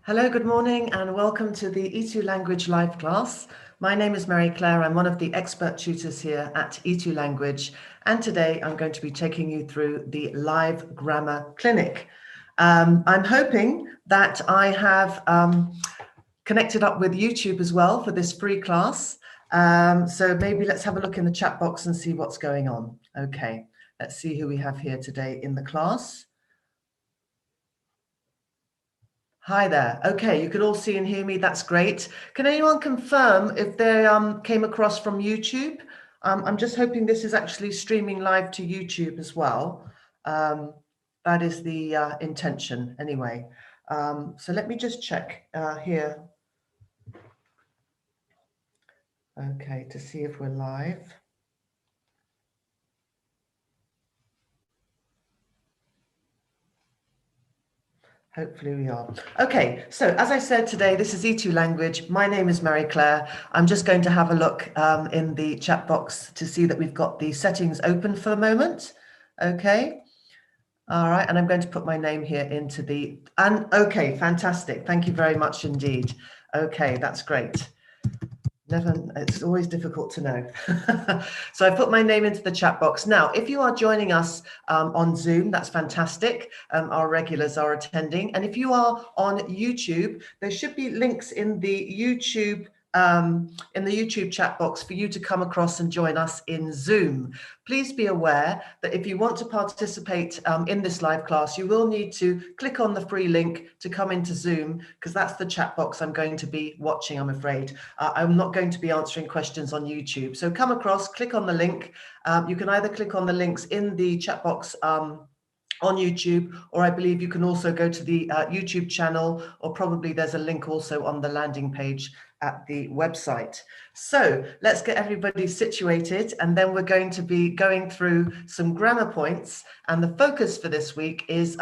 Hello, good morning, and welcome to the E2 Language live class. My name is Mary Claire. I'm one of the expert tutors here at E2 Language, and today I'm going to be taking you through the live grammar clinic. I'm hoping that I have connected up with YouTube as well for this free class. So maybe let's have a look in the chat box and see what's going on. Okay, let's see who we have here today in the class. Hi there. Okay, you can all see and hear me. That's great. Can anyone confirm if they came across from YouTube? I'm just hoping this is actually streaming live to YouTube as well. That is the intention anyway. So let me just check here. Okay, to see if we're live. Hopefully we are. Okay, so as I said today, this is E2 Language. My name is Mary Claire. I'm just going to have a look in the chat box to see that we've got the settings open for the moment. Okay. All right, and I'm going to put my name here into the, and okay, fantastic. Thank you very much indeed. Okay, that's great. It's always difficult to know. So I put my name into the chat box. Now, if you are joining us on Zoom, that's fantastic. Our regulars are attending. And if you are on YouTube, there should be links in the YouTube chat box for you to come across and join us in Zoom. Please be aware that if you want to participate in this live class, you will need to click on the free link to come into Zoom, because that's the chat box I'm going to be watching, I'm afraid. I'm not going to be answering questions on YouTube. So come across, click on the link. You can either click on the links in the chat box on YouTube, or I believe you can also go to the YouTube channel, or probably there's a link also on the landing page at the website. So let's get everybody situated, and then we're going to be going through some grammar points. And the focus for this week is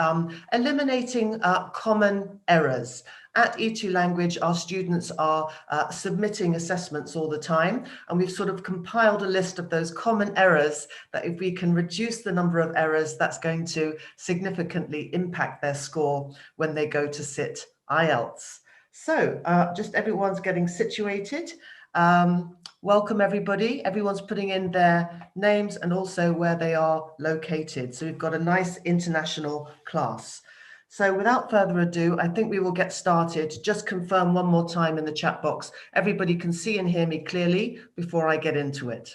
eliminating common errors. At E2 Language, our students are submitting assessments all the time, and we've sort of compiled a list of those common errors that if we can reduce the number of errors, that's going to significantly impact their score when they go to sit IELTS. So just everyone's getting situated. Welcome everybody. Everyone's putting in their names and also where they are located. So we've got a nice international class. So without further ado, I think we will get started. Just confirm one more time in the chat box. Everybody can see and hear me clearly before I get into it.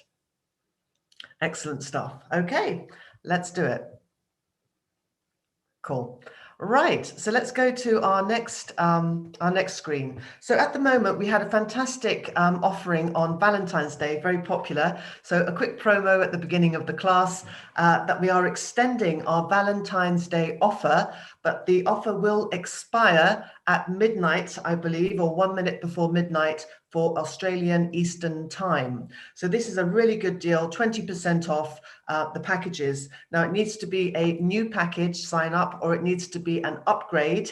Excellent stuff. Okay, let's do it. Cool. Right, so let's go to our next screen. So at the moment, we had a fantastic offering on Valentine's Day, very popular. So a quick promo at the beginning of the class that we are extending our Valentine's Day offer, but the offer will expire at midnight, I believe, or 1 minute before midnight for Australian Eastern Time. So this is a really good deal, 20% off the packages. Now it needs to be a new package sign up, or it needs to be an upgrade.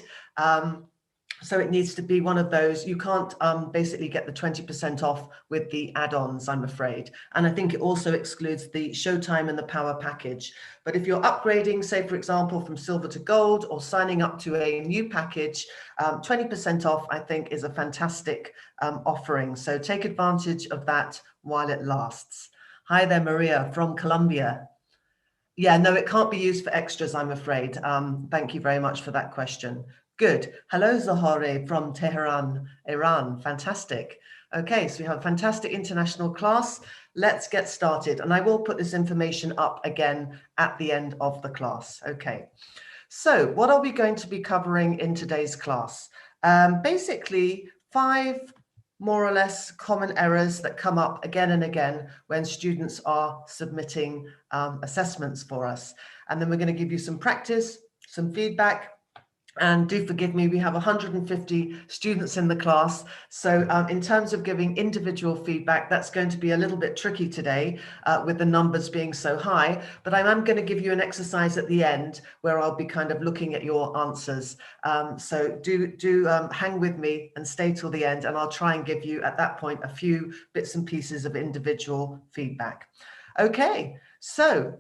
So it needs to be one of those. You can't basically get the 20% off with the add-ons, I'm afraid. And I think it also excludes the Showtime and the Power package. But if you're upgrading, say, for example, from silver to gold, or signing up to a new package, 20% off, I think, is a fantastic offering. So take advantage of that while it lasts. Hi there, Maria from Colombia. Yeah, no, it can't be used for extras, I'm afraid. Thank you very much for that question. Good. Hello, Zohore from Tehran, Iran. Fantastic. Okay, so we have a fantastic international class. Let's get started. And I will put this information up again at the end of the class. Okay. So what are we going to be covering in today's class? Basically, 5 more or less common errors that come up again and again when students are submitting assessments for us. And then we're going to give you some practice, some feedback. And do forgive me, we have 150 students in the class. So in terms of giving individual feedback, that's going to be a little bit tricky today with the numbers being so high. But I am going to give you an exercise at the end where I'll be kind of looking at your answers. So do hang with me and stay till the end, and I'll try and give you at that point a few bits and pieces of individual feedback. Okay, so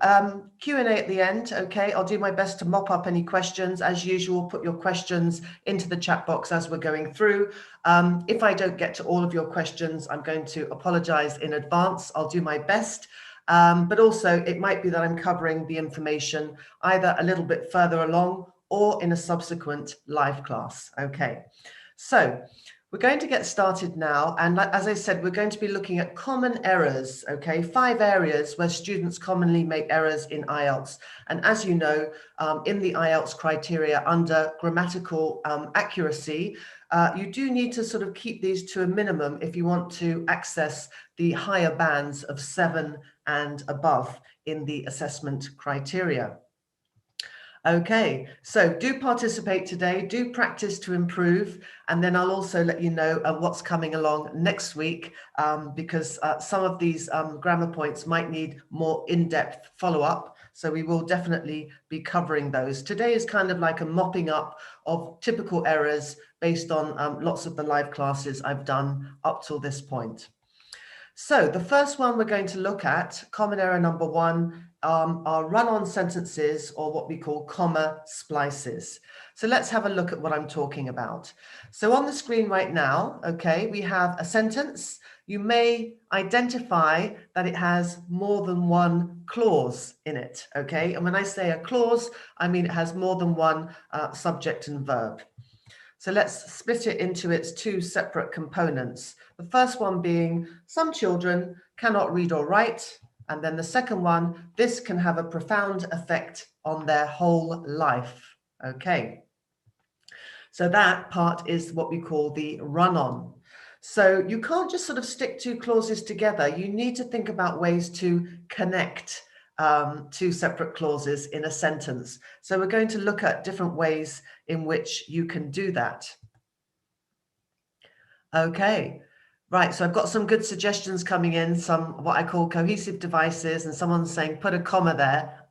Q&A at the end. Okay, I'll do my best to mop up any questions. As usual, put your questions into the chat box as we're going through. If I don't get to all of your questions, I'm going to apologize in advance. I'll do my best. But also it might be that I'm covering the information either a little bit further along or in a subsequent live class. Okay, so we're going to get started now, and as I said, we're going to be looking at common errors, okay? 5 areas where students commonly make errors in IELTS. And as you know, in the IELTS criteria under grammatical accuracy, you do need to sort of keep these to a minimum if you want to access the higher bands of 7 and above in the assessment criteria. Okay, so do participate today, do practice to improve, and then I'll also let you know what's coming along next week, because some of these grammar points might need more in-depth follow-up. So we will definitely be covering those. Today is kind of like a mopping up of typical errors based on lots of the live classes I've done up till this point. So the first one we're going to look at, common error number 1, are run-on sentences, or what we call comma splices. So let's have a look at what I'm talking about. So on the screen right now, okay, we have a sentence. You may identify that it has more than one clause in it, okay? And when I say a clause, I mean it has more than one subject and verb. So let's split it into its 2 separate components. The first one being some children cannot read or write. And then the second one, this can have a profound effect on their whole life. Okay. So that part is what we call the run-on. So you can't just sort of stick 2 clauses together. You need to think about ways to connect 2 separate clauses in a sentence. So we're going to look at different ways in which you can do that. Okay, right, so I've got some good suggestions coming in, some what I call cohesive devices, and someone's saying put a comma there.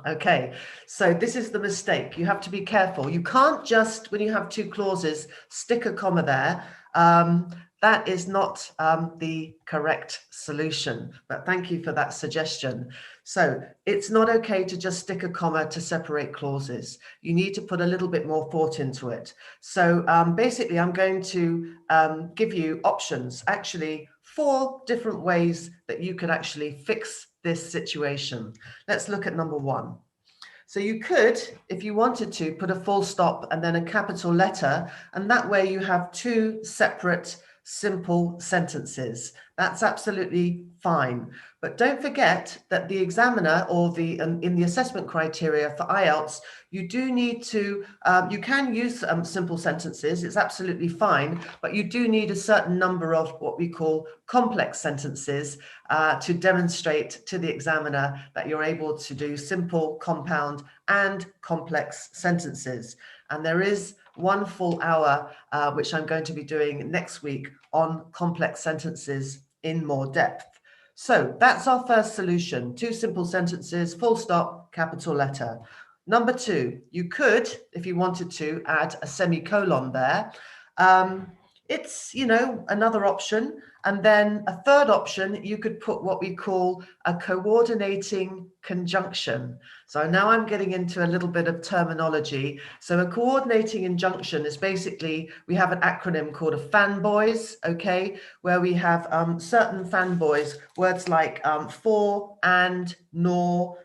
Okay, so this is the mistake. You have to be careful. You can't just, when you have 2 clauses, stick a comma there. That is not the correct solution, but thank you for that suggestion. So it's not okay to just stick a comma to separate clauses. You need to put a little bit more thought into it. So basically, I'm going to give you options, actually 4 different ways that you could actually fix this situation. Let's look at number 1. So you could, if you wanted to, put a full stop and then a capital letter, and that way you have 2 separate simple sentences. That's absolutely fine. But don't forget that the examiner, or the in the assessment criteria for IELTS, you do need to, you can use simple sentences, it's absolutely fine, but you do need a certain number of what we call complex sentences to demonstrate to the examiner that you're able to do simple, compound, and complex sentences. And there is 1 full hour, which I'm going to be doing next week on complex sentences in more depth. So that's our first solution, 2 simple sentences, full stop, capital letter. Number 2, you could, if you wanted to, add a semicolon there. It's, you know, another option. And then a third option, you could put what we call a coordinating conjunction. So now I'm getting into a little bit of terminology. So a coordinating conjunction is basically, we have an acronym called a fanboys, okay, where we have certain fanboys, words like for, and, nor,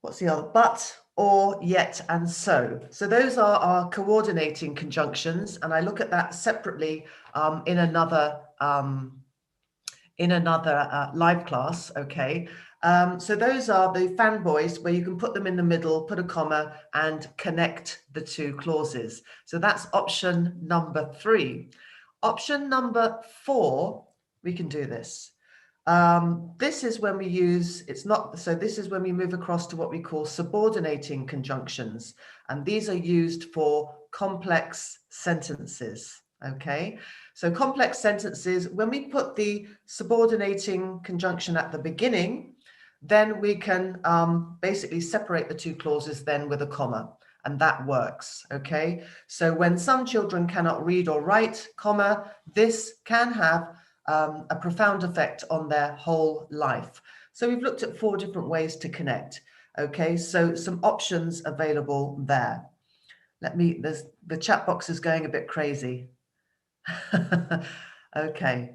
what's the other, but, or, yet, and so. So those are our coordinating conjunctions, and I look at that separately in another live class, okay? So those are the fanboys, where you can put them in the middle, put a comma, and connect the 2 clauses. So that's option number 3. Option number 4, we can do this. This is when we use, this is when we move across to what we call subordinating conjunctions. And these are used for complex sentences, okay? So complex sentences, when we put the subordinating conjunction at the beginning, then we can basically separate the 2 clauses then with a comma, and that works, okay? So when some children cannot read or write, comma, this can have a profound effect on their whole life. So we've looked at 4 different ways to connect. Okay, so some options available there. The chat box is going a bit crazy. Okay.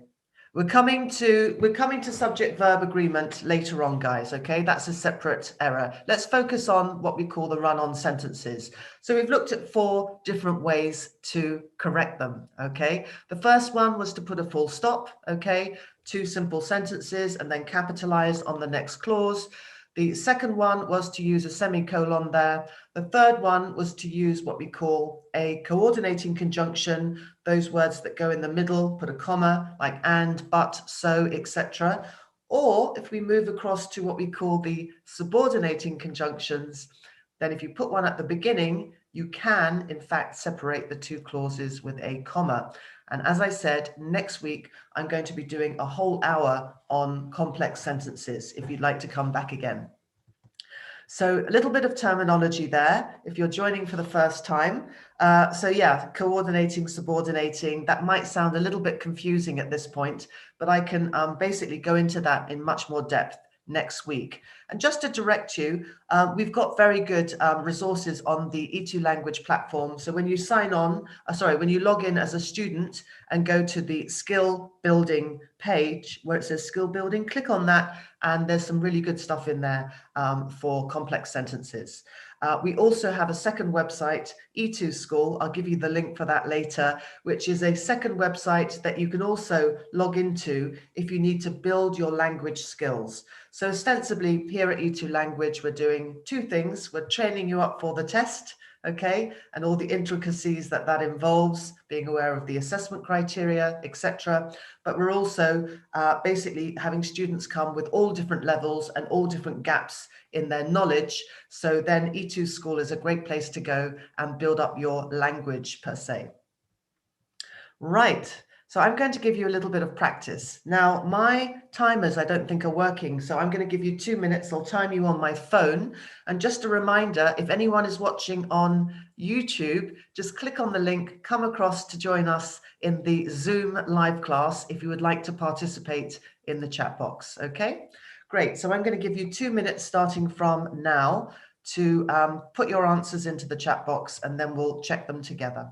We're coming to subject-verb agreement later on, guys, okay? That's a separate error. Let's focus on what we call the run-on sentences. So we've looked at 4 different ways to correct them, okay? The first one was to put a full stop, okay? 2 simple sentences and then capitalize on the next clause. The second one was to use a semicolon there. The third one was to use what we call a coordinating conjunction, those words that go in the middle, put a comma, like and, but, so, etc. Or if we move across to what we call the subordinating conjunctions, then if you put one at the beginning, you can, in fact, separate the 2 clauses with a comma. And as I said, next week, I'm going to be doing a whole hour on complex sentences, if you'd like to come back again. So a little bit of terminology there, if you're joining for the first time. So yeah, coordinating, subordinating, that might sound a little bit confusing at this point, but I can basically go into that in much more depth next week. And just to direct you, we've got very good resources on the E2 language platform. So when you sign on, when you log in as a student and go to the skill building page where it says skill building, click on that, and there's some really good stuff in there for complex sentences. We also have a second website, E2 School. I'll give you the link for that later, which is a second website that you can also log into if you need to build your language skills. So ostensibly here at E2 Language, we're doing 2 things. We're training you up for the test, okay, and all the intricacies that involves, being aware of the assessment criteria, etc. But we're also basically having students come with all different levels and all different gaps in their knowledge. So then E2 School is a great place to go and build up your language per se. Right. So I'm going to give you a little bit of practice. Now, my timers I don't think are working, so I'm going to give you 2 minutes. I'll time you on my phone. And just a reminder, if anyone is watching on YouTube, just click on the link, come across to join us in the Zoom live class if you would like to participate in the chat box, okay? Great, so I'm going to give you 2 minutes starting from now to put your answers into the chat box, and then we'll check them together.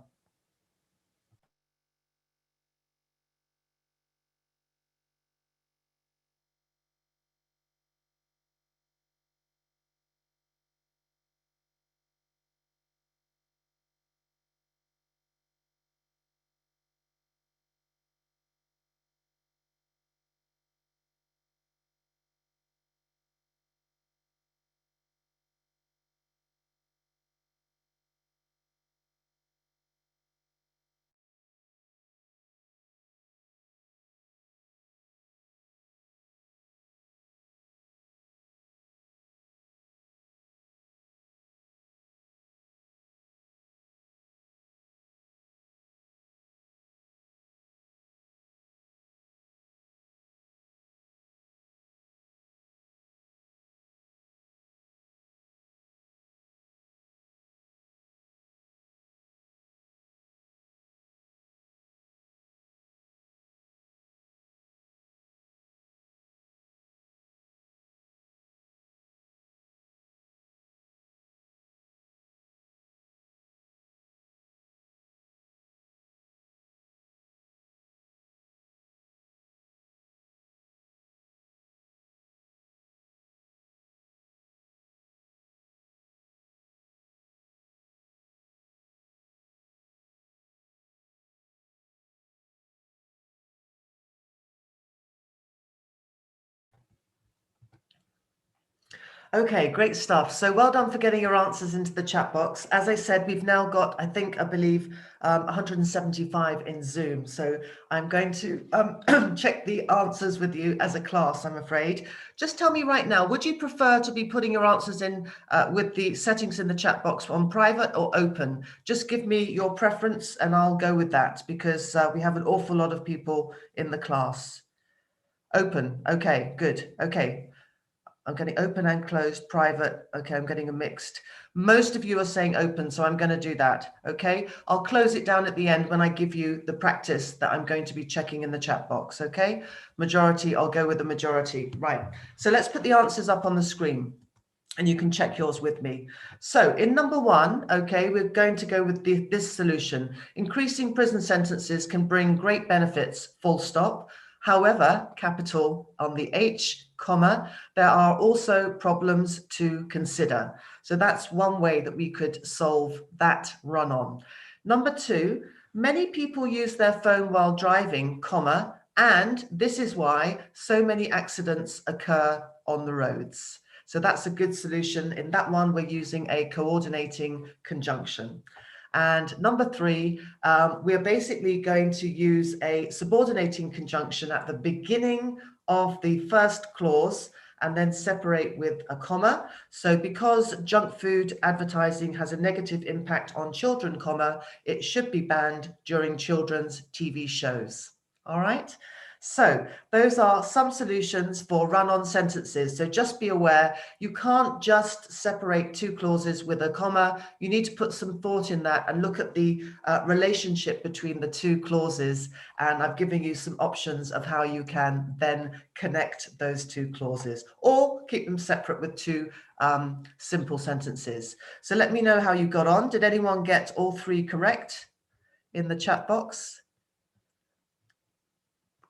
Okay, great stuff. So well done for getting your answers into the chat box. As I said, we've now got, I believe, 175 in Zoom. So I'm going to check the answers with you as a class, I'm afraid. Just tell me right now, would you prefer to be putting your answers in with the settings in the chat box on private or open? Just give me your preference and I'll go with that because we have an awful lot of people in the class. Open. Okay, good. Okay. I'm getting open and closed, private. Okay, I'm getting a mixed. Most of you are saying open, so I'm going to do that. Okay, I'll close it down at the end when I give you the practice that I'm going to be checking in the chat box. Okay, majority, I'll go with the majority. Right, so let's put the answers up on the screen and you can check yours with me. So in number one, okay, we're going to go with this solution. Increasing prison sentences can bring great benefits, full stop. However, capital on the H, comma, there are also problems to consider. So that's one way that we could solve that run-on. Number two, many people use their phone while driving, comma, and this is why so many accidents occur on the roads. So that's a good solution. In that one, we're using a coordinating conjunction. And number three, we're basically going to use a subordinating conjunction at the beginning of the first clause and then separate with a comma. So because junk food advertising has a negative impact on children, comma, it should be banned during children's TV shows. All right. So those are some solutions for run-on sentences. So just be aware, you can't just separate two clauses with a comma. You need to put some thought in that and look at the relationship between the two clauses. And I've given you some options of how you can then connect those two clauses or keep them separate with two simple sentences. So let me know how you got on. Did anyone get all three correct in the chat box?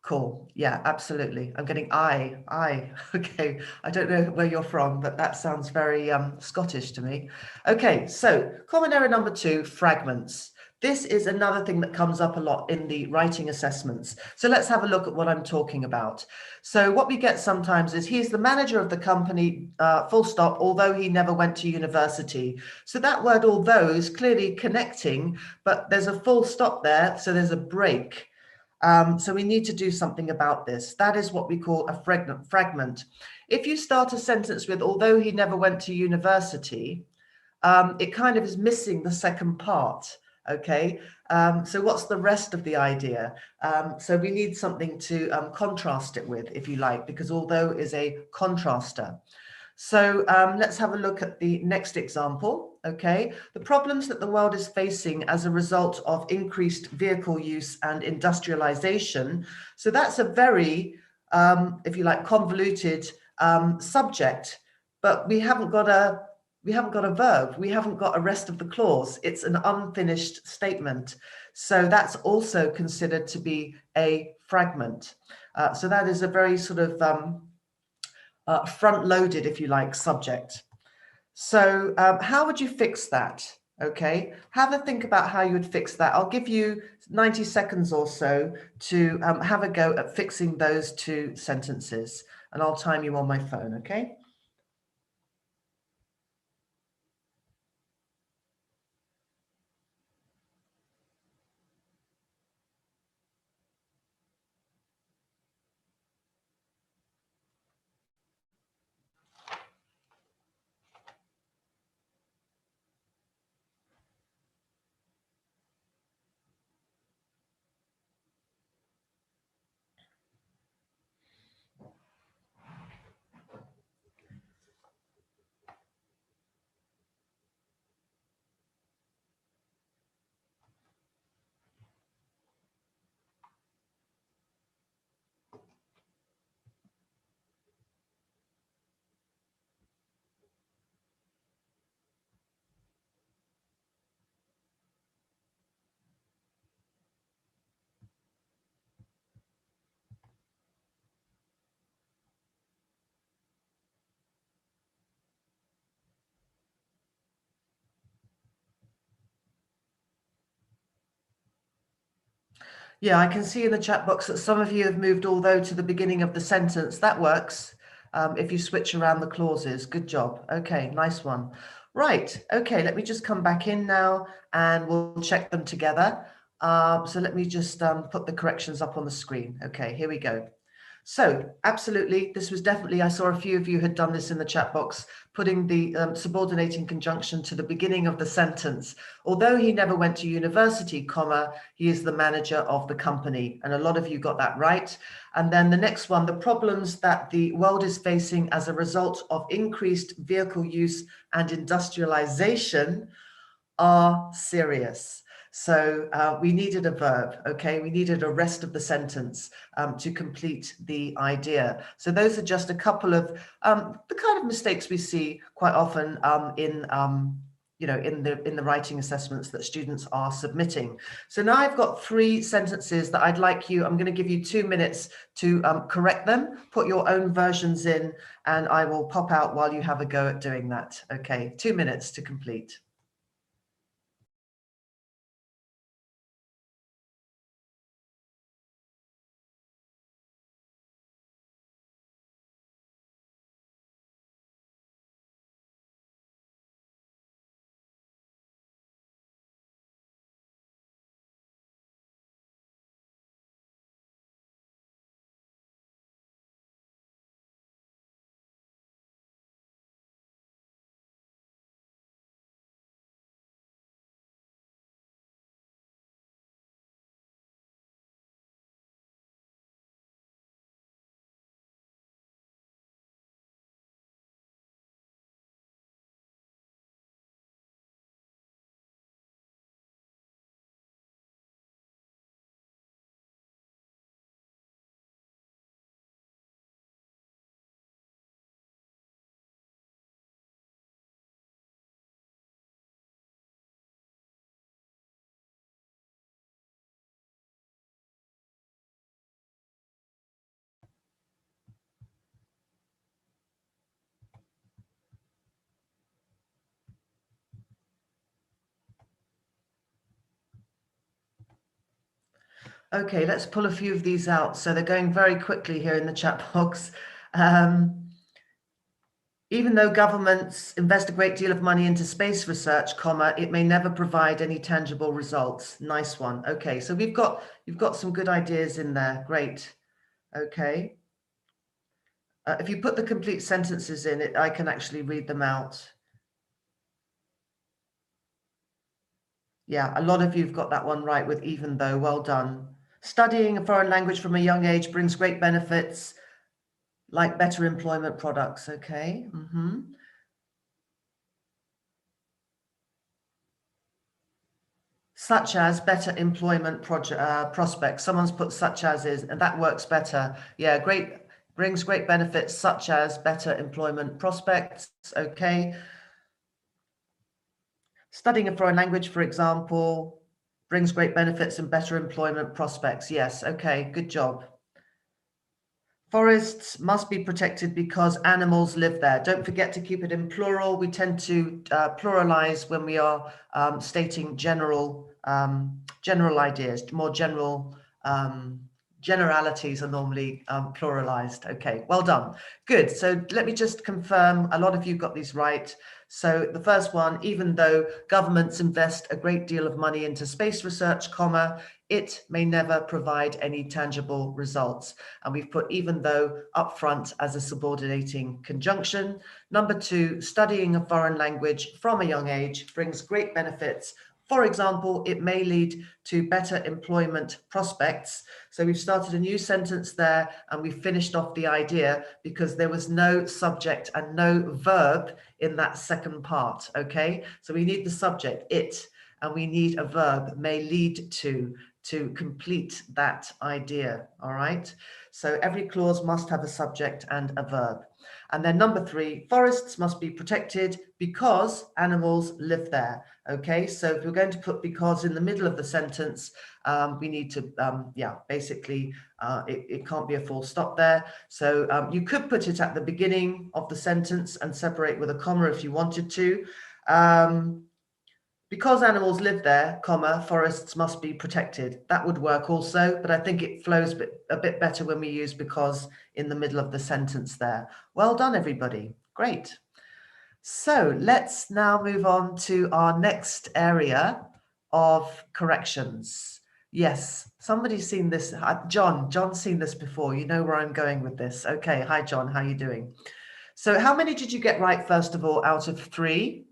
Cool. Yeah, absolutely. I'm getting I. Okay. I don't know where you're from, but that sounds very Scottish to me. Okay, so common error number two, fragments. This is another thing that comes up a lot in the writing assessments. So let's have a look at what I'm talking about. So what we get sometimes is he's the manager of the company, full stop, although he never went to university. So that word although is clearly connecting, but there's a full stop there, so there's a break. So we need to do something about this. That is what we call a fragment. If you start a sentence with, although he never went to university, it kind of is missing the second part, okay? So what's the rest of the idea? So we need something to contrast it with, if you like, because although is a contraster. So let's have a look at the next example, okay? The problems that the world is facing as a result of increased vehicle use and industrialization. So that's a very, if you like, convoluted subject, but we haven't got a verb. We haven't got a rest of the clause. It's an unfinished statement. So that's also considered to be a fragment. So that is a very sort of front-loaded, if you like, subject. So how would you fix that? Okay, have a think about how you would fix that. I'll give you 90 seconds or so to have a go at fixing those two sentences, and I'll time you on my phone, okay? Yeah, I can see in the chat box that some of you have moved although to the beginning of the sentence. That works if you switch around the clauses. Good job. Okay, nice one. Right. Okay, let me just come back in now and we'll check them together. So let me just put the corrections up on the screen. Okay, here we go. So absolutely, this was definitely, I saw a few of you had done this in the chat box, putting the subordinating conjunction to the beginning of the sentence. Although he never went to university, comma, he is the manager of the company. And a lot of you got that right. And then the next one, the problems that the world is facing as a result of increased vehicle use and industrialization are serious. So we needed a verb, okay? We needed a rest of the sentence to complete the idea. So those are just a couple of the kind of mistakes we see quite often in the writing assessments that students are submitting. So now I've got 3 sentences that I'd like you, I'm going to give you 2 minutes to correct them, put your own versions in, and I will pop out while you have a go at doing that. Okay, 2 minutes to complete. Okay, let's pull a few of these out. So they're going very quickly here in the chat box. Even though governments invest a great deal of money into space research, comma, it may never provide any tangible results. Nice one. Okay, so you've got some good ideas in there. Great. Okay. If you put the complete sentences in it, I can actually read them out. Yeah, a lot of you've got that one right with even though. Well done. Studying a foreign language from a young age brings great benefits, like better employment products. Okay. Such as better employment prospects. Someone's put such as is, and that works better. Yeah, great, brings great benefits such as better employment prospects. Okay. Studying a foreign language, for example, brings great benefits and better employment prospects. Yes. Okay. Good job. Forests must be protected because animals live there. Don't forget to keep it in plural. We tend to pluralize when we are stating general ideas. More general generalities are normally pluralized. Okay, well done. Good. So let me just confirm, a lot of you got these right. So the first one, even though governments invest a great deal of money into space research, comma, it may never provide any tangible results. And we've put even though up front as a subordinating conjunction. Number 2, studying a foreign language from a young age brings great benefits. For example, it may lead to better employment prospects. So we've started a new sentence there and we finished off the idea because there was no subject and no verb in that second part, okay? So we need the subject, it, and we need a verb, may lead to complete that idea, all right? So every clause must have a subject and a verb. And then number 3, forests must be protected because animals live there, okay? So if we're going to put because in the middle of the sentence, we need to, basically, it can't be a full stop there. So you could put it at the beginning of the sentence and separate with a comma if you wanted to. Because animals live there, comma, forests must be protected. That would work also, but I think it flows a bit better when we use because in the middle of the sentence there. Well done, everybody. Great. So let's now move on to our next area of corrections. Yes, somebody's seen this. John's seen this before. You know where I'm going with this. Okay, hi John, how are you doing? So how many did you get right, first of all, out of 3?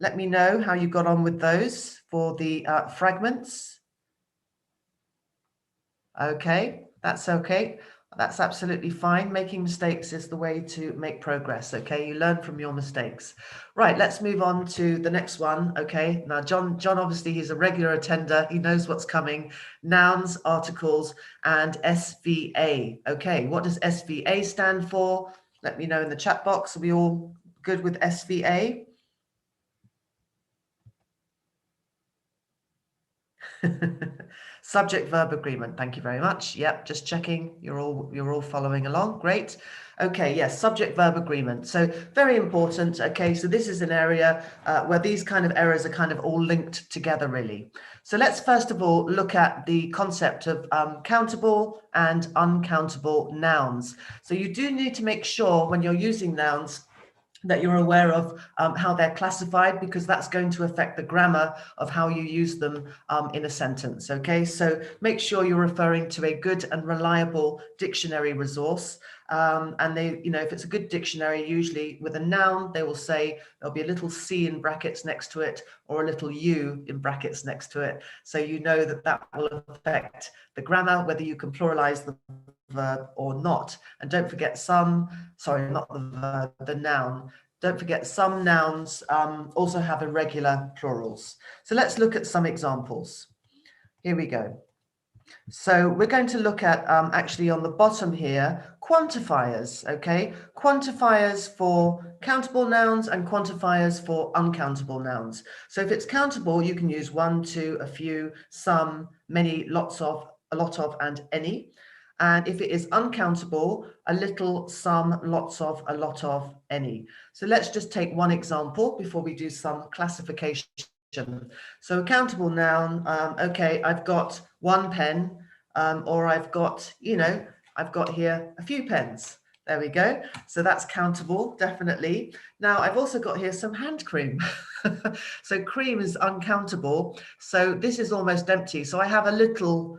Let me know how you got on with those for the fragments. Okay, that's okay. That's absolutely fine. Making mistakes is the way to make progress, okay? You learn from your mistakes. Right, let's move on to the next one, okay? Now, John, obviously, he's a regular attender. He knows what's coming. Nouns, articles, and SVA. Okay, what does SVA stand for? Let me know in the chat box. Are we all good with SVA? Subject verb agreement. Thank you very much. Yep, just checking. You're all following along. Great. Okay, yes, subject verb agreement. So very important. Okay, so this is an area where these kind of errors are kind of all linked together, really. So let's first of all look at the concept of countable and uncountable nouns. So you do need to make sure when you're using nouns that you're aware of how they're classified, because that's going to affect the grammar of how you use them in a sentence. Okay, so make sure you're referring to a good and reliable dictionary resource. And they, you know, if it's a good dictionary, usually with a noun, they will say there'll be a little C in brackets next to it or a little U in brackets next to it. So you know that that will affect the grammar, whether you can pluralize the verb or not. And don't forget not the verb, the noun. Don't forget some nouns also have irregular plurals. So let's look at some examples. Here we go. So we're going to look at actually on the bottom here, quantifiers, okay? Quantifiers for countable nouns and quantifiers for uncountable nouns. So if it's countable, you can use one, two, a few, some, many, lots of, a lot of, and any. And if it is uncountable, a little, some, lots of, a lot of, any. So let's just take one example before we do some classification. So countable noun, okay, I've got 1 pen, or I've got, I've got here a few pens. There we go. So that's countable, definitely. Now I've also got here some hand cream. So cream is uncountable. So this is almost empty. So I have a little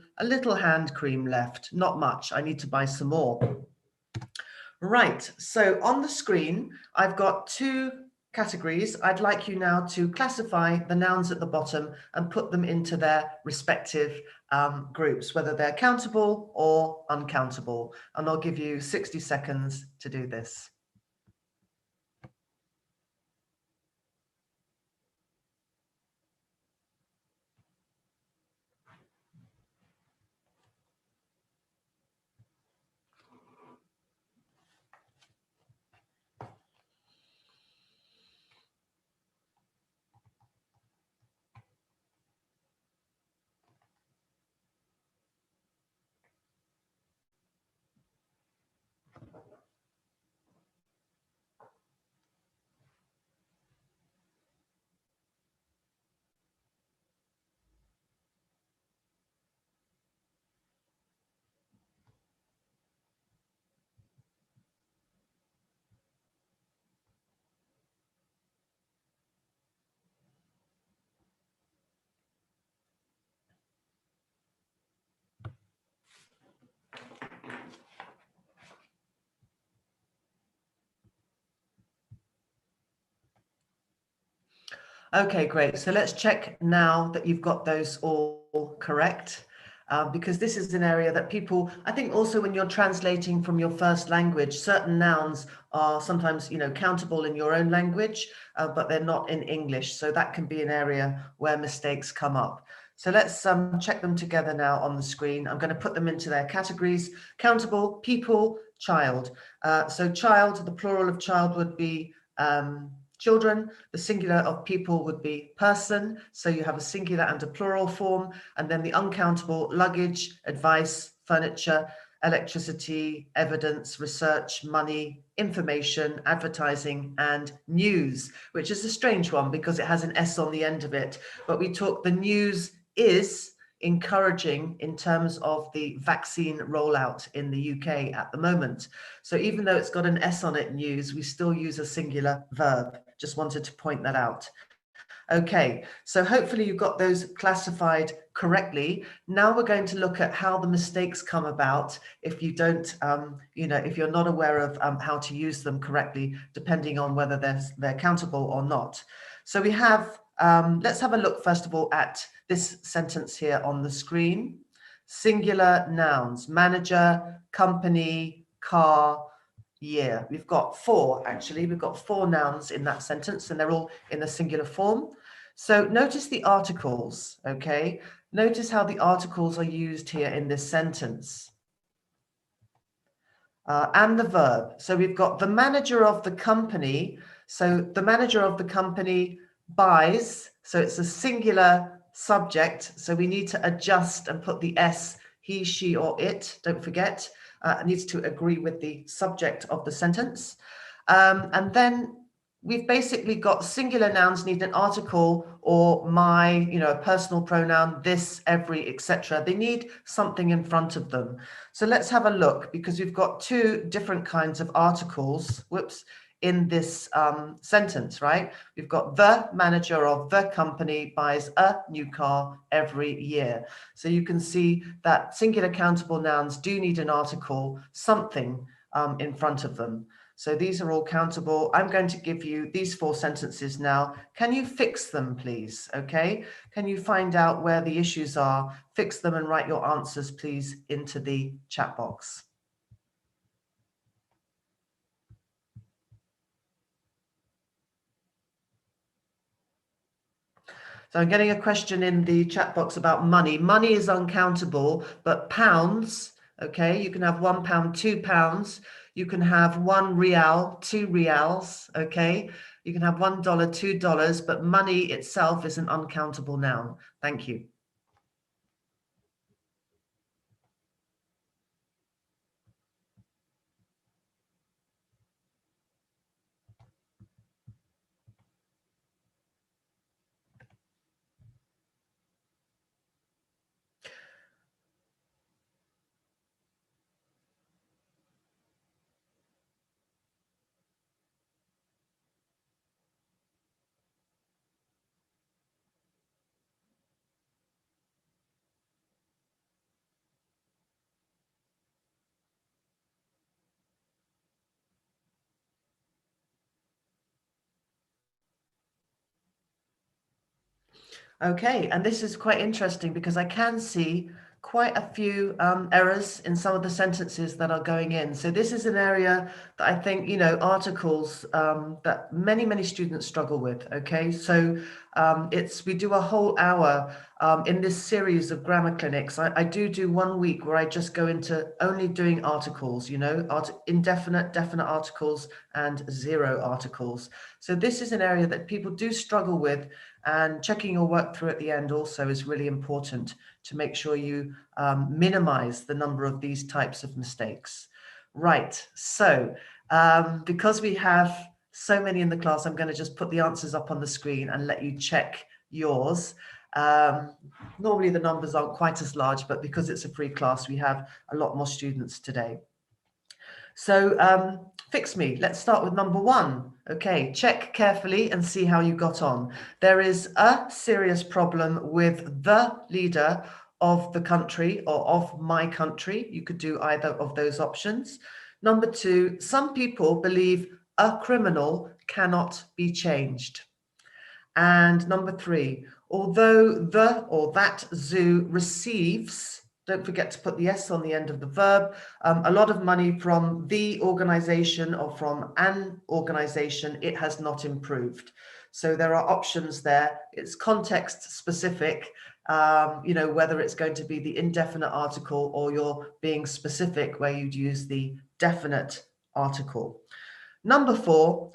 hand cream left, not much. I need to buy some more. Right, so on the screen, I've got 2 categories. I'd like you now to classify the nouns at the bottom and put them into their respective groups, whether they're countable or uncountable. And I'll give you 60 seconds to do this. Okay, great. So let's check now that you've got those all correct, because this is an area that people, I think also when you're translating from your first language, certain nouns are sometimes, countable in your own language, but they're not in English. So that can be an area where mistakes come up. So let's check them together now on the screen. I'm going to put them into their categories: countable, people, child. So child, the plural of child would be children. The singular of people would be person. So you have a singular and a plural form. And then the uncountable: luggage, advice, furniture, electricity, evidence, research, money, information, advertising, and news, which is a strange one because it has an S on the end of it. But we talk, the news is encouraging in terms of the vaccine rollout in the UK at the moment. So even though it's got an S on it, news, we still use a singular verb. Just wanted to point that out. Okay, so hopefully you got those classified correctly. Now we're going to look at how the mistakes come about if you don't, if you're not aware of how to use them correctly, depending on whether they're countable or not. So we have, let's have a look first of all at this sentence here on the screen. Singular nouns: manager, company, car, year. We've got four, actually. We've got four nouns in that sentence, and they're all in the singular form. So notice the articles, okay? Notice how the articles are used here in this sentence. And the verb. So we've got the manager of the company. So the manager of the company buys. So it's a singular subject. So we need to adjust and put the S, he, she, or it, don't forget. Needs to agree with the subject of the sentence. And then we've basically got singular nouns need an article or my, a personal pronoun, this, every, etc. They need something in front of them. So let's have a look, because we've got two different kinds of articles, in this sentence, right? We've got the manager of the company buys a new car every year. So you can see that singular countable nouns do need an article, something in front of them. So these are all countable. I'm going to give you these four sentences now. Can you fix them, please? Okay. Can you find out where the issues are, fix them, and write your answers, please, into the chat box. So I'm getting a question in the chat box about money. Money is uncountable, but pounds, okay, you can have £1, £2. You can have £1, £2, okay? You can have $1, $2, but money itself is an uncountable noun. Thank you. Okay, and this is quite interesting because I can see quite a few errors in some of the sentences that are going in. So this is an area that I think, articles that many students struggle with. Okay, so we do a whole hour in this series of grammar clinics. I do 1 week where I just go into only doing articles, indefinite, definite articles and zero articles. So this is an area that people do struggle with, and checking your work through at the end also is really important to make sure you minimize the number of these types of mistakes. Right, so because we have so many in the class, I'm going to just put the answers up on the screen and let you check yours. Normally the numbers aren't quite as large, but because it's a free class, we have a lot more students today. So fix me. Let's start with number one. Okay, check carefully and see how you got on. There is a serious problem with the leader of the country or of my country. You could do either of those options. Number two, some people believe a criminal cannot be changed. And number three, although the or that zoo receives, don't forget to put the S on the end of the verb, a lot of money from the organization or from an organization, it has not improved. So there are options there. It's context specific, whether it's going to be the indefinite article or you're being specific where you'd use the definite article. Number four,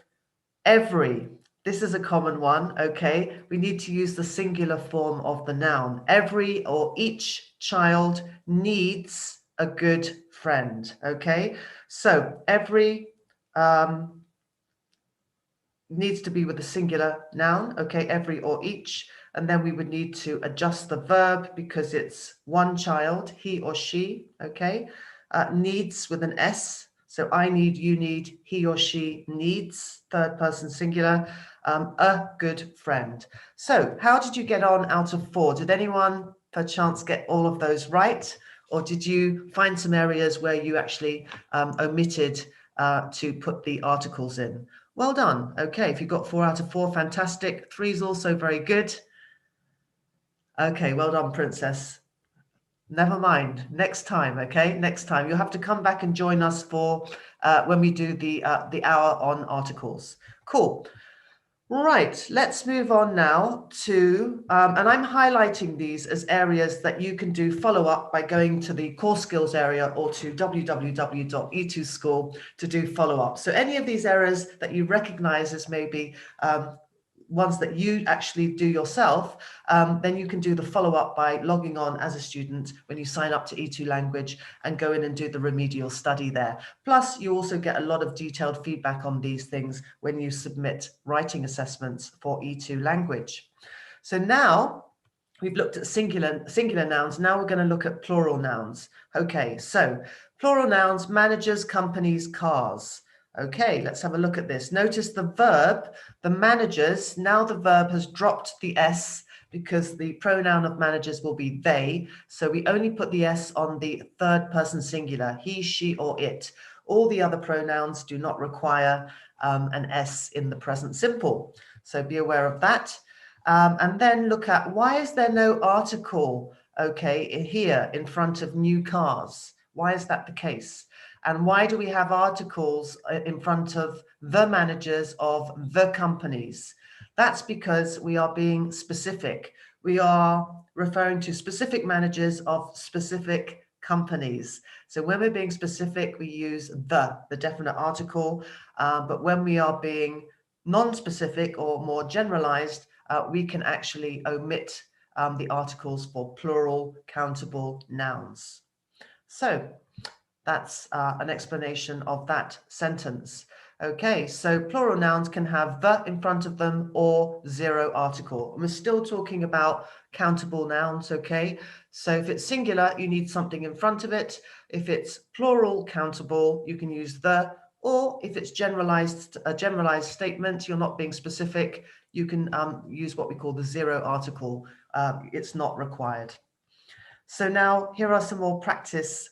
every. This is a common one, okay? We need to use the singular form of the noun. Every or each child needs a good friend, okay? So every needs to be with a singular noun, okay? Every or each. And then we would need to adjust the verb because it's one child, he or she, okay? Needs with an S. So I need, you need, he or she needs, third person singular, a good friend. So how did you get on out of 4? Did anyone perchance get all of those right? Or did you find some areas where you actually omitted to put the articles in? Well done. Okay, if you got 4 out of 4, fantastic. 3 is also very good. Okay, well done, Princess. Never mind. Next time, okay? Next time. You'll have to come back and join us for when we do the hour on articles. Cool. Right, let's move on now to, and I'm highlighting these as areas that you can do follow-up by going to the core skills area or to www.e2school to do follow-up. So any of these areas that you recognize as maybe ones that you actually do yourself, then you can do the follow-up by logging on as a student when you sign up to E2 Language and go in and do the remedial study there. Plus, you also get a lot of detailed feedback on these things when you submit writing assessments for E2 Language. So now we've looked at singular nouns. Now we're going to look at plural nouns. Okay, so plural nouns: managers, companies, cars. Okay, let's have a look at this. Notice the verb, the managers, now the verb has dropped the S because the pronoun of managers will be they. So we only put the S on the third person singular, he, she, or it. All the other pronouns do not require an S in the present simple. So be aware of that. And then look at, why is there no article, okay, here in front of new cars? Why is that the case? And why do we have articles in front of the managers of the companies? That's because we are being specific. We are referring to specific managers of specific companies. So when we're being specific, we use the definite article. But when we are being non-specific or more generalized, we can actually omit the articles for plural countable nouns. So that's an explanation of that sentence. Okay, so plural nouns can have the in front of them or 0 article. And we're still talking about countable nouns, okay? So if it's singular, you need something in front of it. If it's plural countable, you can use the, or if it's a generalized statement, you're not being specific, you can use what we call the 0 article. It's not required. So now here are some more practice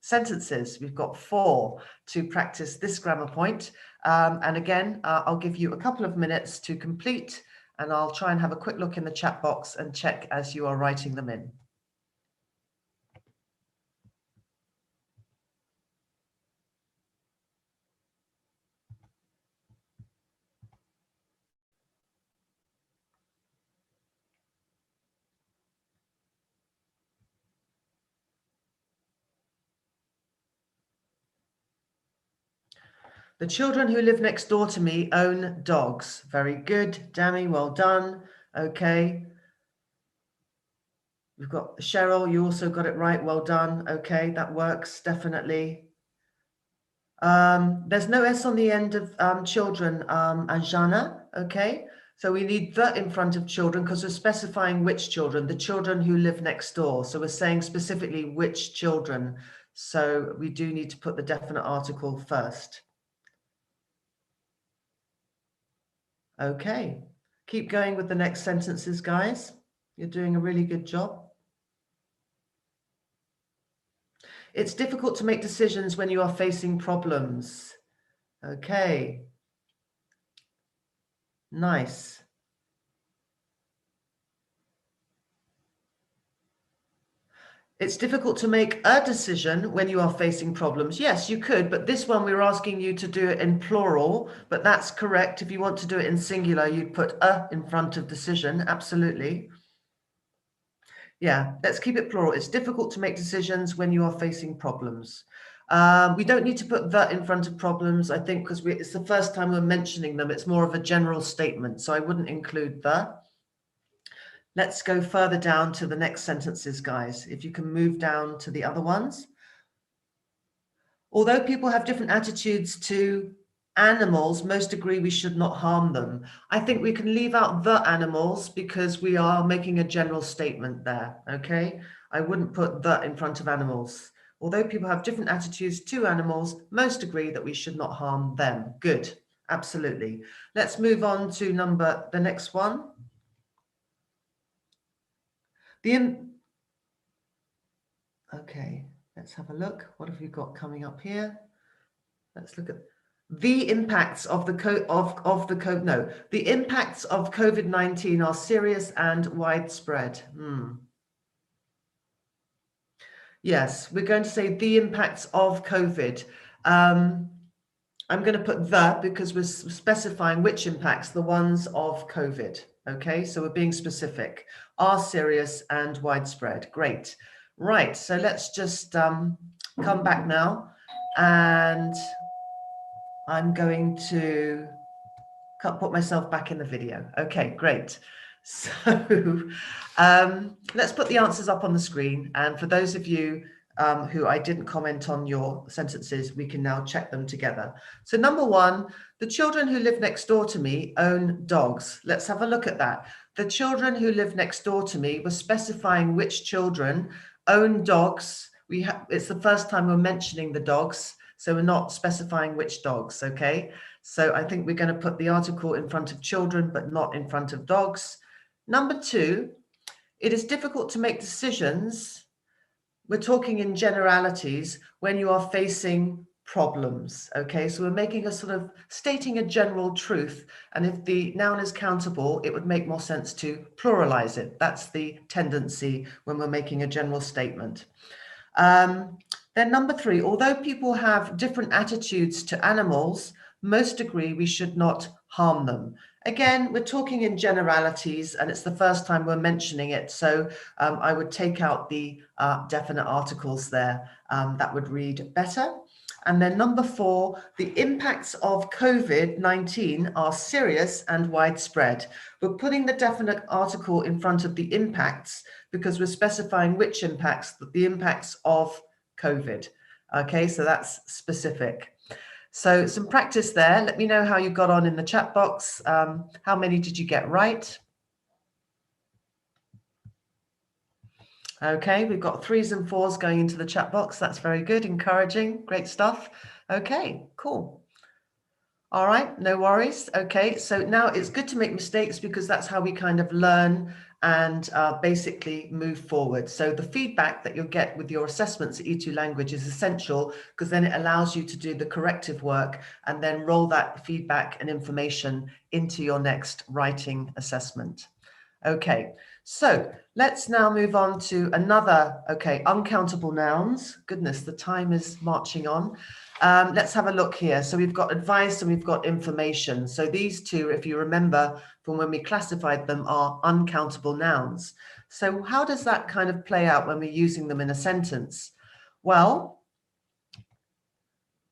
sentences. We've got 4 to practice this grammar point. And again, I'll give you a couple of minutes to complete, and I'll try and have a quick look in the chat box and check as you are writing them in. The children who live next door to me own dogs. Very good, Danny, well done. Okay. We've got Cheryl, you also got it right, well done. Okay, that works, definitely. There's no S on the end of children, Anjana, okay? So we need the in front of children because we're specifying which children, the children who live next door. So we're saying specifically which children. So we do need to put the definite article first. Okay, keep going with the next sentences, guys. You're doing a really good job. It's difficult to make decisions when you are facing problems. Okay. Nice. It's difficult to make a decision when you are facing problems. Yes, you could, but this one we're asking you to do it in plural, but that's correct. If you want to do it in singular, you'd put a in front of decision. Absolutely. Yeah, let's keep it plural. It's difficult to make decisions when you are facing problems. We don't need to put the in front of problems, I think, because it's the first time we're mentioning them. It's more of a general statement, so I wouldn't include the. Let's go further down to the next sentences, guys. If you can move down to the other ones. Although people have different attitudes to animals, most agree we should not harm them. I think we can leave out the animals because we are making a general statement there, okay? I wouldn't put the in front of animals. Although people have different attitudes to animals, most agree that we should not harm them. Good, absolutely. Let's move on to the next one. Okay, let's have a look. What have we got coming up here? Let's look at the impacts of the impacts of COVID-19 are serious and widespread. Yes, we're going to say the impacts of COVID. I'm going to put the because we're specifying which impacts, the ones of COVID. Okay, so we're being specific, are serious and widespread. Great. Right, so let's just come back now, and I'm going to put myself back in the video. Okay, great. So let's put the answers up on the screen. And for those of you who I didn't comment on your sentences, we can now check them together. So number one, the children who live next door to me own dogs. Let's have a look at that. The children who live next door to me, we're specifying which children own dogs. It's the first time we're mentioning the dogs, so we're not specifying which dogs, okay? So I think we're going to put the article in front of children, but not in front of dogs. Number two, it is difficult to make decisions. We're talking in generalities when you are facing problems, okay? So we're making a sort of stating a general truth. And if the noun is countable, it would make more sense to pluralize it. That's the tendency when we're making a general statement. Then number three, although people have different attitudes to animals, most agree we should not harm them. Again, we're talking in generalities, and it's the first time we're mentioning it. So I would take out the definite articles there. That would read better. And then number four, the impacts of COVID-19 are serious and widespread. We're putting the definite article in front of the impacts because we're specifying which impacts, the impacts of COVID. Okay, so that's specific. So some practice there. Let me know how you got on in the chat box. How many did you get right? Okay, we've got 3s and 4s going into the chat box. That's very good, encouraging, great stuff. Okay, cool. All right, no worries. Okay, so now it's good to make mistakes because that's how we kind of learn and basically move forward. So the feedback that you'll get with your assessments at E2 Language is essential because then it allows you to do the corrective work and then roll that feedback and information into your next writing assessment. Okay, so let's now move on to another, uncountable nouns. Goodness, the time is marching on. Let's have a look here. So we've got advice and we've got information. So these two, if you remember from when we classified them, are uncountable nouns. So how does that kind of play out when we're using them in a sentence? Well,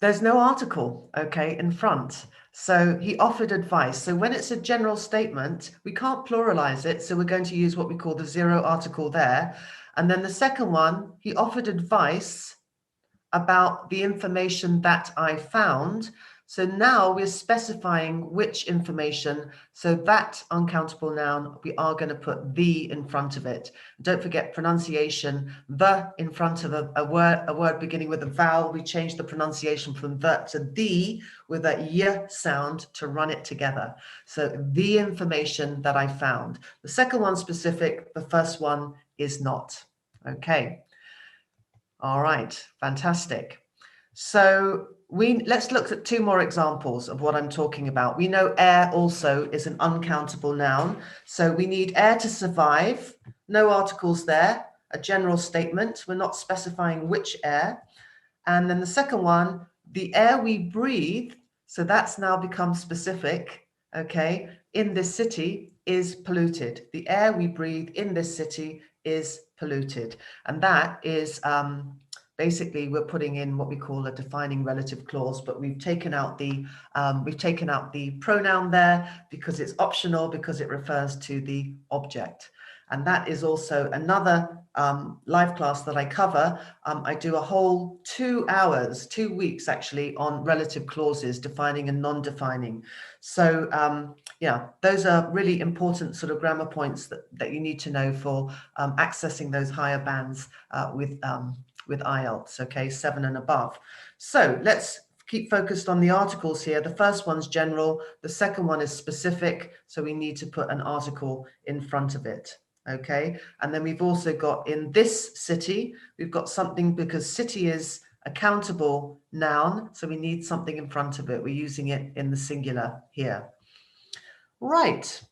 there's no article, in front. So he offered advice. So when it's a general statement, we can't pluralize it. So we're going to use what we call the zero article there. And then the second one, he offered advice about the information that I found. So now we're specifying which information. So that uncountable noun, we are going to put the in front of it. Don't forget pronunciation, the in front of a word beginning with a vowel. We change the pronunciation from the to the with a y sound to run it together. So the information that I found. The second one specific, the first one is not. Okay. All right, fantastic. So let's look at two more examples of what I'm talking about. We know air also is an uncountable noun. So we need air to survive. No articles there, a general statement. We're not specifying which air. And then the second one, the air we breathe. So that's now become specific, in this city is polluted. The air we breathe in this city is polluted. And that is basically we're putting in what we call a defining relative clause, but we've taken out the pronoun there because it's optional, because it refers to the object. And that is also another live class that I cover. I do a whole 2 hours, 2 weeks actually, on relative clauses, defining and non-defining. So yeah, those are really important sort of grammar points that you need to know for accessing those higher bands with with IELTS, okay, 7 and above. So let's keep focused on the articles here. The first one's general, the second one is specific, so we need to put an article in front of it, okay? And then we've also got in this city, we've got something because city is a countable noun, so we need something in front of it. We're using it in the singular here. Right.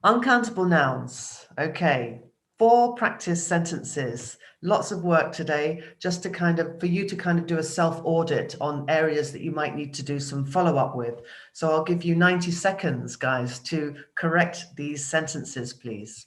Uncountable nouns. Okay. 4 practice sentences. Lots of work today just to for you to do a self-audit on areas that you might need to do some follow-up with. So I'll give you 90 seconds, guys, to correct these sentences, please.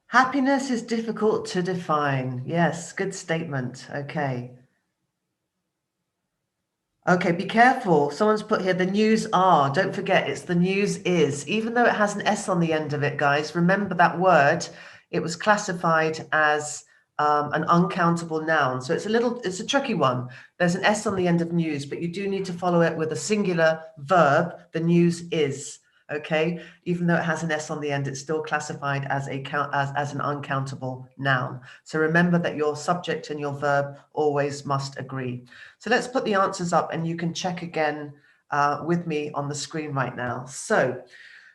Happiness is difficult to define. Yes, good statement. Okay. Okay, be careful. Someone's put here, the news are. Don't forget, it's the news is. Even though it has an S on the end of it, guys, remember that word. It was classified as an uncountable noun. So it's a tricky one. There's an S on the end of news, but you do need to follow it with a singular verb. The news is. Okay, even though it has an S on the end, it's still classified as an uncountable noun. So remember that your subject and your verb always must agree. So let's put the answers up and you can check again with me on the screen right now. So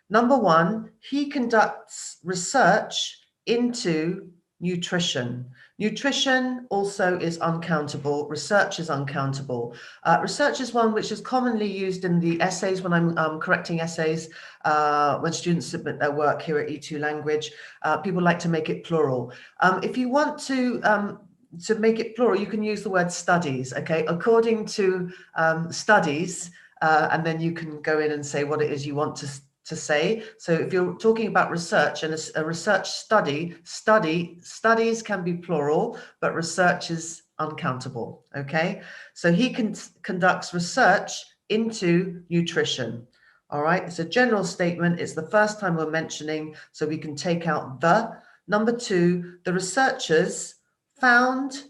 number 1, he conducts research into nutrition. Nutrition also is uncountable. Research is uncountable. Research is one which is commonly used in the essays when I'm correcting essays, when students submit their work here at E2 Language. People like to make it plural. If you want to make it plural, you can use the word studies, okay? According to studies, and then you can go in and say what it is you want to say. So if you're talking about research and a research studies can be plural, but research is uncountable, okay? So he conducts research into nutrition. All right, it's a general statement. It's the first time we're mentioning, so we can take out the. Number 2, the researchers found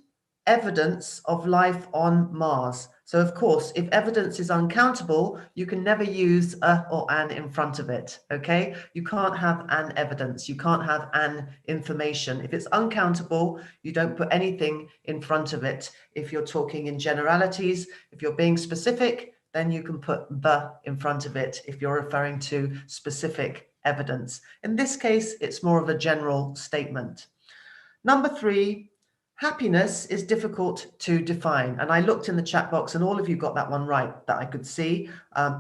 evidence of life on Mars. So of course, if evidence is uncountable, you can never use a or an in front of it, okay? You can't have an evidence, you can't have an information. If it's uncountable, you don't put anything in front of it. If you're talking in generalities, if you're being specific, then you can put the in front of it if you're referring to specific evidence. In this case, it's more of a general statement. Number 3, happiness is difficult to define. And I looked in the chat box and all of you got that one right that I could see,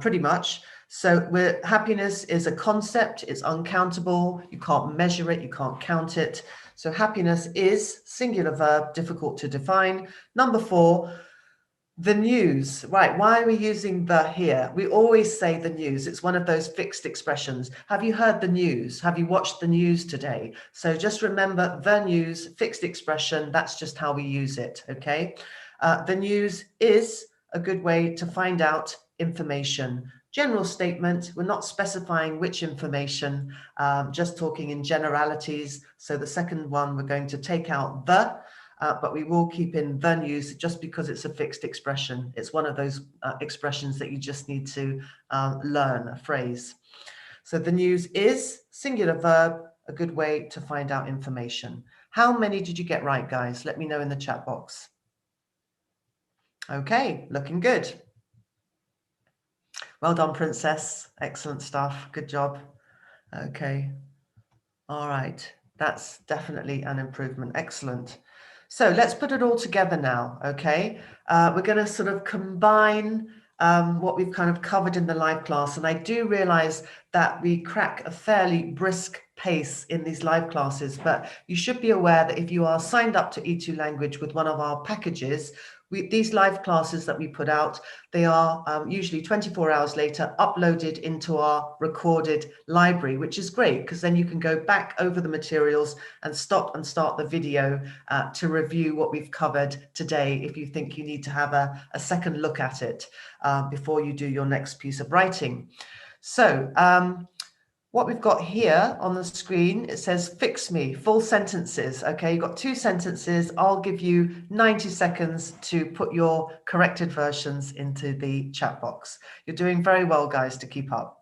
pretty much. So happiness is a concept, it's uncountable, you can't measure it, you can't count it. So happiness is, singular verb, difficult to define. Number 4, the news, right? Why are we using the here? We always say the news. It's one of those fixed expressions. Have you heard the news? Have you watched the news today? So just remember the news, fixed expression. That's just how we use it, okay? The news is a good way to find out information. General statement, we're not specifying which information, just talking in generalities. So the second one, we're going to take out the. but we will keep in the news just because it's a fixed expression. It's one of those expressions that you just need to learn, a phrase. So the news is singular verb, a good way to find out information. How many did you get right, guys? Let me know in the chat box. Okay, looking good. Well done, Princess. Excellent stuff. Good job. Okay. All right. That's definitely an improvement. Excellent. So let's put it all together now, okay? We're going to sort of combine what we've kind of covered in the live class. And I do realize that we crack a fairly brisk pace in these live classes, but you should be aware that if you are signed up to E2 Language with one of our packages, these live classes that we put out, they are usually 24 hours later uploaded into our recorded library, which is great because then you can go back over the materials and stop and start the video to review what we've covered today if you think you need to have a second look at it before you do your next piece of writing. So what we've got here on the screen, it says fix me, full sentences. Okay, you've got 2 sentences. I'll give you 90 seconds to put your corrected versions into the chat box. You're doing very well, guys, to keep up.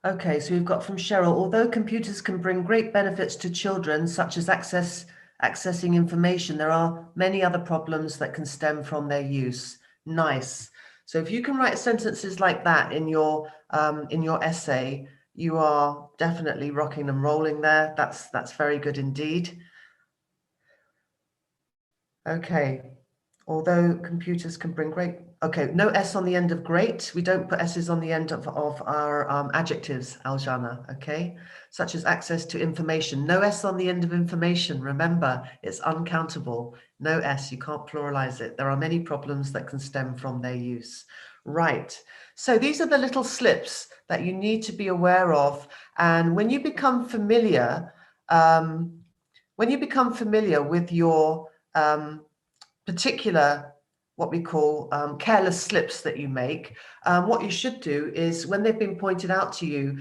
Okay, so we've got from Cheryl, although computers can bring great benefits to children, such as accessing information, there are many other problems that can stem from their use. Nice. So if you can write sentences like that in your essay, you are definitely rocking and rolling there. That's very good indeed. Okay. Although computers can bring great, okay, no S on the end of great. We don't put S's on the end of our adjectives, Aljana, okay? Such as access to information. No S on the end of information. Remember, it's uncountable. No S, you can't pluralize it. There are many problems that can stem from their use. Right, so these are the little slips that you need to be aware of. And when you become familiar, with your particular, what we call careless slips that you make, what you should do is when they've been pointed out to you,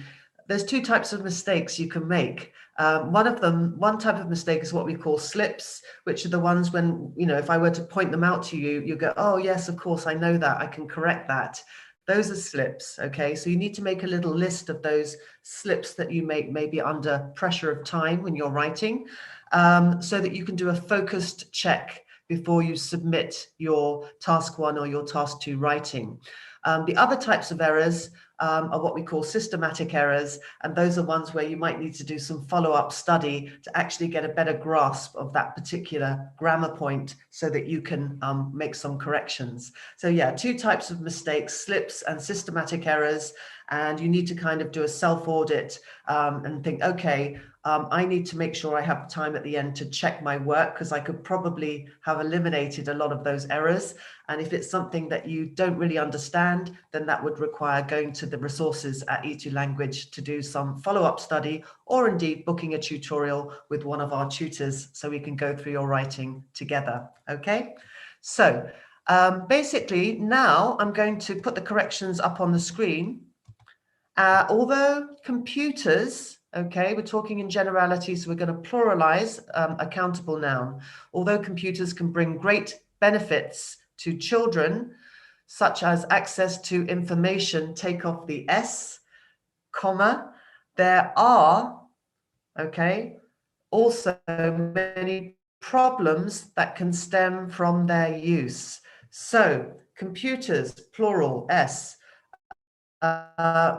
there's 2 types of mistakes you can make. One type of mistake is what we call slips, which are the ones when, if I were to point them out to you, you go, oh yes, of course, I know that, I can correct that. Those are slips, okay? So you need to make a little list of those slips that you make maybe under pressure of time when you're writing, so that you can do a focused check before you submit your task 1 or your task 2 writing. The other types of errors are what we call systematic errors, and those are ones where you might need to do some follow-up study to actually get a better grasp of that particular grammar point so that you can make some corrections. So yeah, 2 types of mistakes, slips and systematic errors, and you need to kind of do a self-audit and think, okay, I need to make sure I have time at the end to check my work because I could probably have eliminated a lot of those errors. And if it's something that you don't really understand, then that would require going to the resources at E2 Language to do some follow-up study, or indeed booking a tutorial with one of our tutors so we can go through your writing together. Okay, So basically now I'm going to put the corrections up on the screen. Although computers, okay, we're talking in generalities, so we're going to pluralize a countable noun. Although computers can bring great benefits to children, such as access to information, take off the S, comma, there are, okay, also many problems that can stem from their use. So computers, plural, S,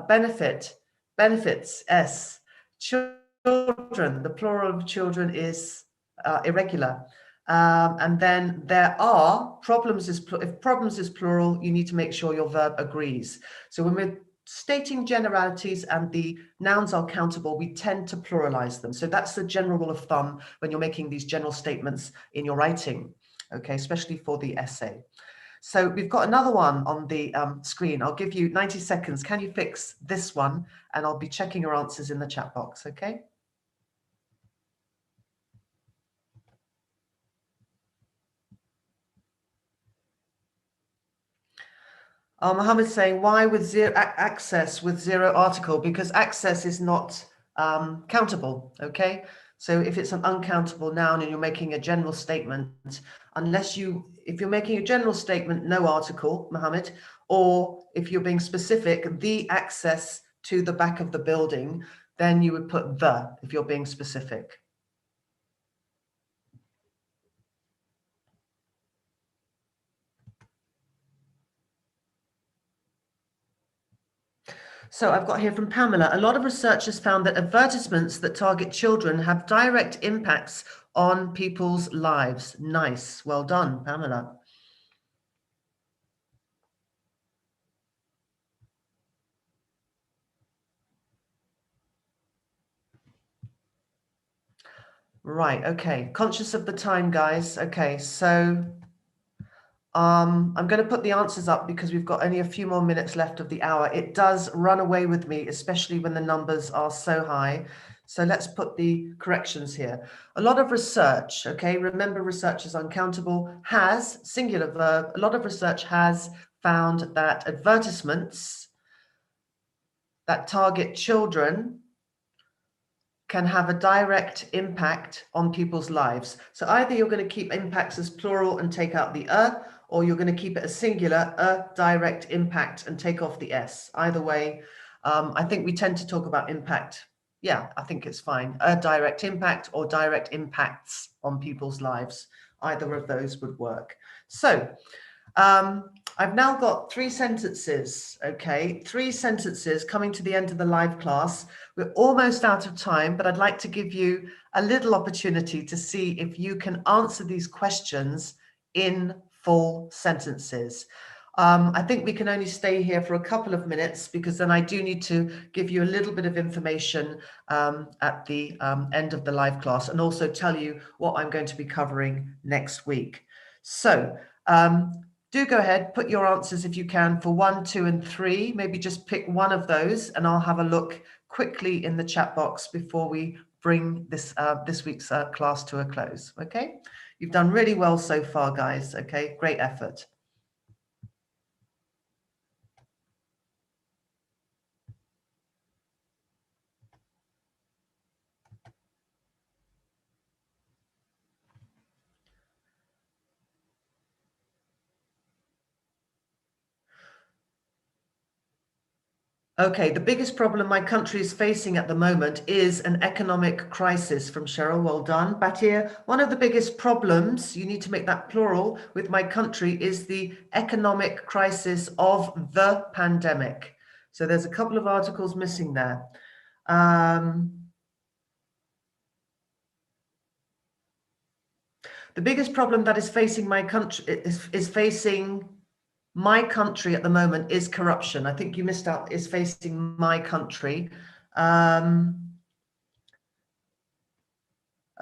benefits, S, children, the plural of children is irregular. And then there are, problems is, if problems is plural, you need to make sure your verb agrees. So when we're stating generalities and the nouns are countable, we tend to pluralize them. So that's the general rule of thumb when you're making these general statements in your writing, okay, especially for the essay. So we've got another one on the screen. I'll give you 90 seconds. Can you fix this one? And I'll be checking your answers in the chat box, okay? Mohammed's saying, why with zero access with zero article? Because access is not countable, okay? So if it's an uncountable noun and you're making a general statement, if you're making a general statement, no article, Mohammed, or if you're being specific, the access to the back of the building, then you would put the, if you're being specific. So I've got here from Pamela, a lot of researchers found that advertisements that target children have direct impacts on people's lives. Nice. Well done, Pamela. Right. Okay. Conscious of the time, guys. Okay. So I'm going to put the answers up because we've got only a few more minutes left of the hour. It does run away with me, especially when the numbers are so high. So let's put the corrections here. A lot of research, okay, remember research is uncountable, has, singular verb, a lot of research has found that advertisements that target children can have a direct impact on people's lives. So either you're going to keep impacts as plural and take out the or you're going to keep it as singular, a direct impact, and take off the S. Either way, I think we tend to talk about impact. Yeah, I think it's fine. A direct impact or direct impacts on people's lives. Either of those would work. So I've now got 3 sentences, okay? 3 sentences coming to the end of the live class. We're almost out of time, but I'd like to give you a little opportunity to see if you can answer these questions in full sentences. I think we can only stay here for a couple of minutes because then I do need to give you a little bit of information at the end of the live class and also tell you what I'm going to be covering next week. So do go ahead, put your answers if you can for 1, 2, and 3. Maybe just pick one of those and I'll have a look quickly in the chat box before we bring this week's class to a close, okay? You've done really well so far, guys, okay? Great effort. Okay, the biggest problem my country is facing at the moment is an economic crisis, from Cheryl. Well done. Batir, one of the biggest problems, you need to make that plural, with my country is the economic crisis of the pandemic. So there's a couple of articles missing there. The biggest problem that is facing my country is facing my country at the moment is corruption. I think you missed out, is facing my country.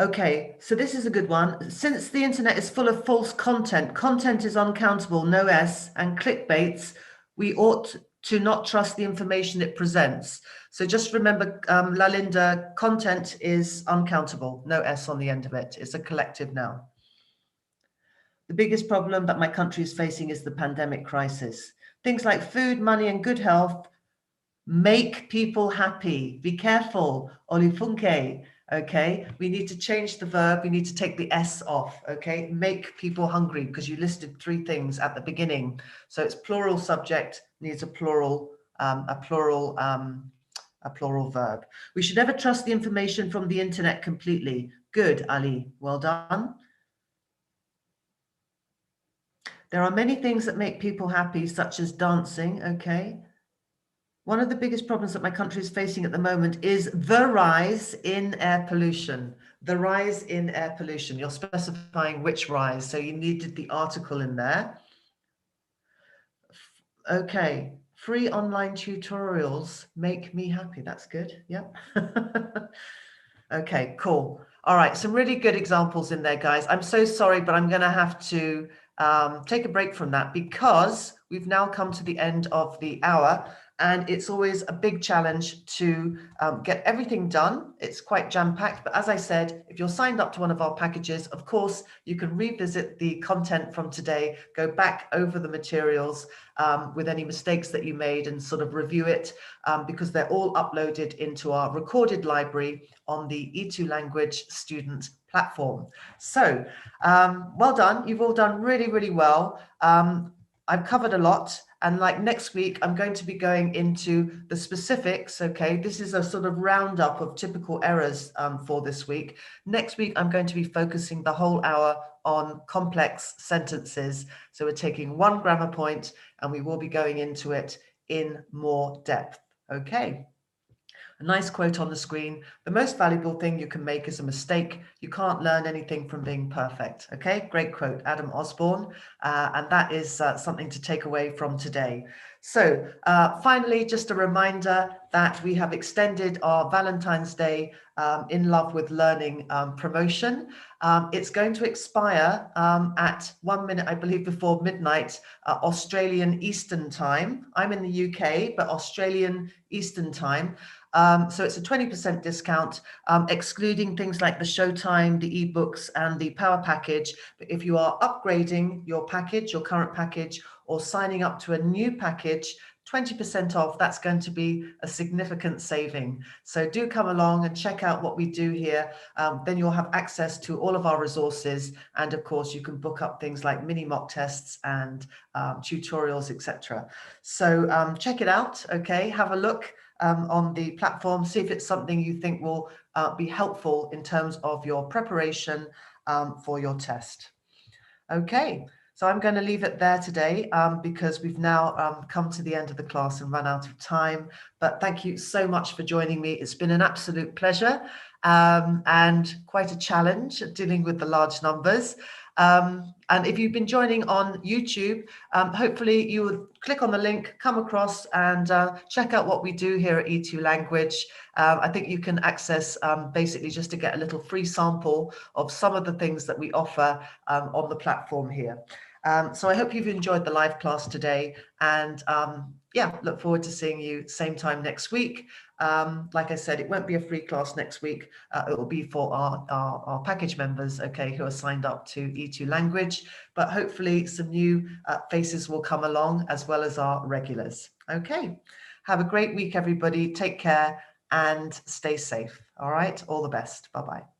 Okay, so this is a good one. Since the internet is full of false content, content is uncountable, no S, and clickbaits, we ought to not trust the information it presents. So just remember, Lalinda, content is uncountable, no S on the end of it. It's a collective noun. The The biggest problem that my country is facing is the pandemic crisis. Things like food, money, and good health make people happy. Be careful, olifunke. Okay, we need to change the verb. We need to take the S off. Okay, make people hungry, because you listed 3 things at the beginning. So it's plural subject needs a plural verb. We should never trust the information from the internet completely. Good, Ali. Well done. There are many things that make people happy, such as dancing. Okay. One of the biggest problems that my country is facing at the moment is the rise in air pollution. The rise in air pollution. You're specifying which rise, so you needed the article in there. Okay, free online tutorials make me happy. That's good. Yep. Okay, cool. All right, some really good examples in there, guys. I'm so sorry, but I'm going to have to take a break from that, because we've now come to the end of the hour. And it's always a big challenge to get everything done. It's quite jam-packed. But as I said, if you're signed up to one of our packages, of course, you can revisit the content from today, go back over the materials with any mistakes that you made and sort of review it, because they're all uploaded into our recorded library on the E2 Language student platform. So well done. You've all done really, really well. I've covered a lot, and like next week, I'm going to be going into the specifics. Okay, this is a sort of roundup of typical errors for this week. Next week, I'm going to be focusing the whole hour on complex sentences. So we're taking 1 grammar point, and we will be going into it in more depth. Okay. A nice quote on the screen: the most valuable thing you can make is a mistake. You can't learn anything from being perfect. Okay, great quote, Adam Osborne. And that is something to take away from today. So finally, just a reminder that we have extended our Valentine's Day In Love with Learning promotion. It's going to expire at 1 minute, I believe, before midnight, Australian Eastern Time. I'm in the UK, but Australian Eastern Time. So it's a 20% discount, excluding things like the Showtime, the ebooks, and the Power Package. But if you are upgrading your package, your current package, or signing up to a new package, 20% off, that's going to be a significant saving. So do come along and check out what we do here. Then you'll have access to all of our resources. And of course, you can book up things like mini mock tests and tutorials, etc. So check it out. Okay, have a look on the platform, see if it's something you think will be helpful in terms of your preparation for your test. Okay, so I'm going to leave it there today because we've now come to the end of the class and run out of time. But thank you so much for joining me. It's been an absolute pleasure and quite a challenge dealing with the large numbers. And if you've been joining on YouTube, hopefully you would click on the link, come across and check out what we do here at E2 Language. I think you can access basically just to get a little free sample of some of the things that we offer on the platform here. So I hope you've enjoyed the live class today, and yeah, look forward to seeing you same time next week. Like I said, it won't be a free class next week. It will be for our package members, okay, who are signed up to E2 Language, but hopefully some new faces will come along as well as our regulars. Okay, have a great week, everybody. Take care and stay safe. All right, all the best. Bye-bye.